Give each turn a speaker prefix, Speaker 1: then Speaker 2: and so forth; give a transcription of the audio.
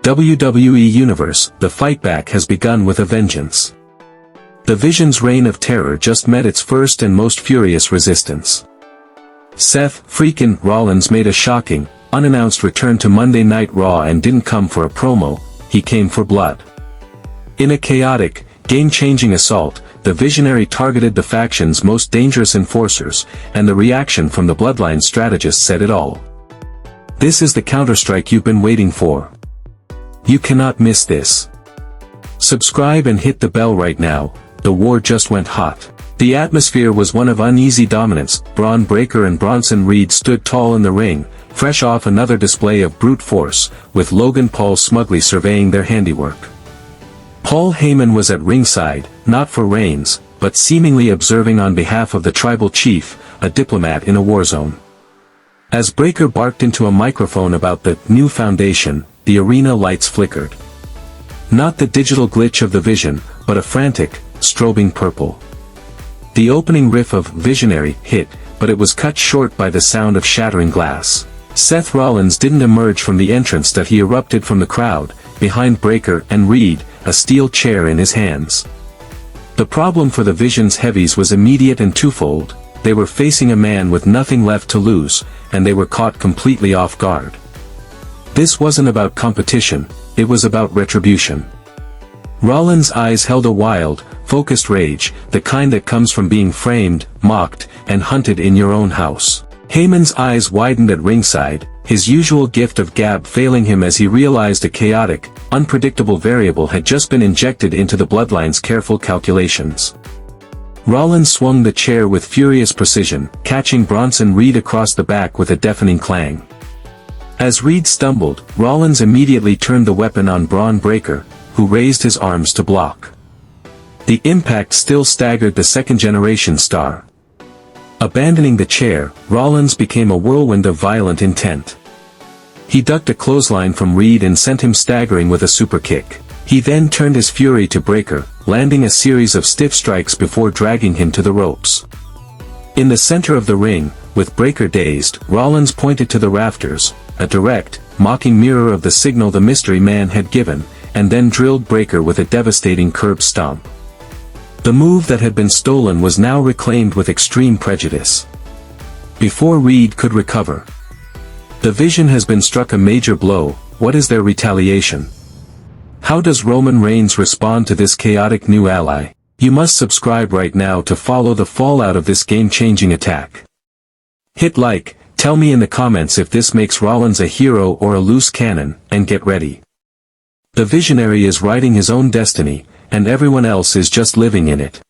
Speaker 1: WWE Universe, the fight back has begun with a vengeance. The Vision's reign of terror just met its first and most furious resistance. Seth "Freakin" Rollins made a shocking, unannounced return to Monday Night Raw and didn't come for a promo, he came for blood. In a chaotic, game-changing assault, the Visionary targeted the faction's most dangerous enforcers, and the reaction from the Bloodline strategists said it all. This is the counterstrike you've been waiting for. You cannot miss this. Subscribe and hit the bell right now, the war just went hot. The atmosphere was one of uneasy dominance. Bron Breakker and Bronson Reed stood tall in the ring, fresh off another display of brute force, with Logan Paul smugly surveying their handiwork. Paul Heyman was at ringside, not for Reigns, but seemingly observing on behalf of the tribal chief, a diplomat in a war zone. As Breakker barked into a microphone about the new foundation, the arena lights flickered. Not the digital glitch of the Vision, but a frantic, strobing purple. The opening riff of Visionary hit, but it was cut short by the sound of shattering glass. Seth Rollins didn't emerge from the entrance that he erupted from the crowd, behind Breakker and Reed, a steel chair in his hands. The problem for the Vision's heavies was immediate and twofold. They were facing a man with nothing left to lose, and they were caught completely off guard. This wasn't about competition, it was about retribution. Rollins' eyes held a wild, focused rage, the kind that comes from being framed, mocked, and hunted in your own house. Heyman's eyes widened at ringside, his usual gift of gab failing him as he realized a chaotic, unpredictable variable had just been injected into the Bloodline's careful calculations. Rollins swung the chair with furious precision, catching Bronson Reed across the back with a deafening clang. As Reed stumbled, Rollins immediately turned the weapon on Bron Breakker, who raised his arms to block. The impact still staggered the second-generation star. Abandoning the chair, Rollins became a whirlwind of violent intent. He ducked a clothesline from Reed and sent him staggering with a super kick. He then turned his fury to Breakker, landing a series of stiff strikes before dragging him to the ropes. In the center of the ring, with Breakker dazed, Rollins pointed to the rafters, a direct, mocking mirror of the signal the mystery man had given, and then drilled Breakker with a devastating curb stomp. The move that had been stolen was now reclaimed with extreme prejudice. Before Reed could recover. The Vision has been struck a major blow. What is their retaliation? How does Roman Reigns respond to this chaotic new ally? You must subscribe right now to follow the fallout of this game-changing attack. Hit like, tell me in the comments if this makes Rollins a hero or a loose cannon, and get ready. The Visionary is writing his own destiny, and everyone else is just living in it.